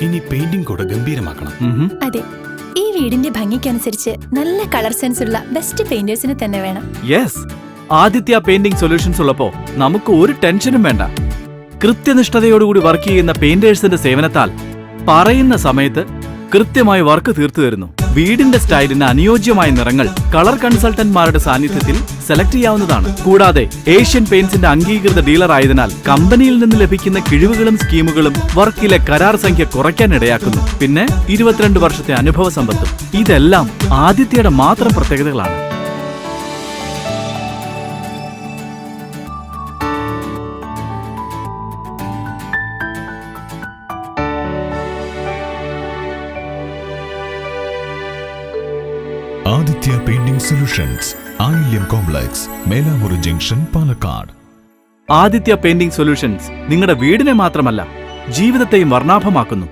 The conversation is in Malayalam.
ഇനി പെയിന്റിംഗ് കൂടെ ഗംഭീരമാക്കണം. അതെ, ഈ വീടിന്റെ ഭംഗിക്കനുസരിച്ച് നല്ല കളർ സെൻസ് ഉള്ള ബെസ്റ്റ് പെയിന്റേഴ്സിനെ തന്നെ വേണം. യെസ്, ആദിത്യ പെയിന്റിംഗ് സൊല്യൂഷൻസ് ഉള്ളപ്പോ നമുക്ക് ഒരു ടെൻഷനും വേണ്ട. കൃത്യനിഷ്ഠതയോടുകൂടി വർക്ക് ചെയ്യുന്ന പെയിന്റേഴ്സിന്റെ സേവനത്താൽ പറയുന്ന സമയത്ത് കൃത്യമായി വർക്ക് തീർത്തു തരുന്നു. വീടിന്റെ സ്റ്റൈലിന് അനുയോജ്യമായ നിറങ്ങൾ കളർ കൺസൾട്ടന്റ്മാരുടെ സാന്നിധ്യത്തിൽ സെലക്ട് ചെയ്യാവുന്നതാണ്. കൂടാതെ ഏഷ്യൻ പെയിന്റ്സിന്റെ അംഗീകൃത ഡീലർ ആയതിനാൽ കമ്പനിയിൽ നിന്ന് ലഭിക്കുന്ന കിഴിവുകളും സ്കീമുകളും വർക്കിലെ കരാർ സംഖ്യ കുറയ്ക്കാൻ ഇടയാക്കുന്നു. പിന്നെ 22 വർഷത്തെ അനുഭവ സമ്പത്തും. ഇതെല്ലാം ആദിത്യയുടെ മാത്രം പ്രത്യേകതകളാണ്. Aditya painting solutions, Ayilyam complex, Melamuri junction, Palakkad. Aditya painting solutions നിങ്ങളുടെ വീടിനെ മാത്രമല്ല ജീവിതത്തെയും വർണ്ണാഭമാക്കുന്നു.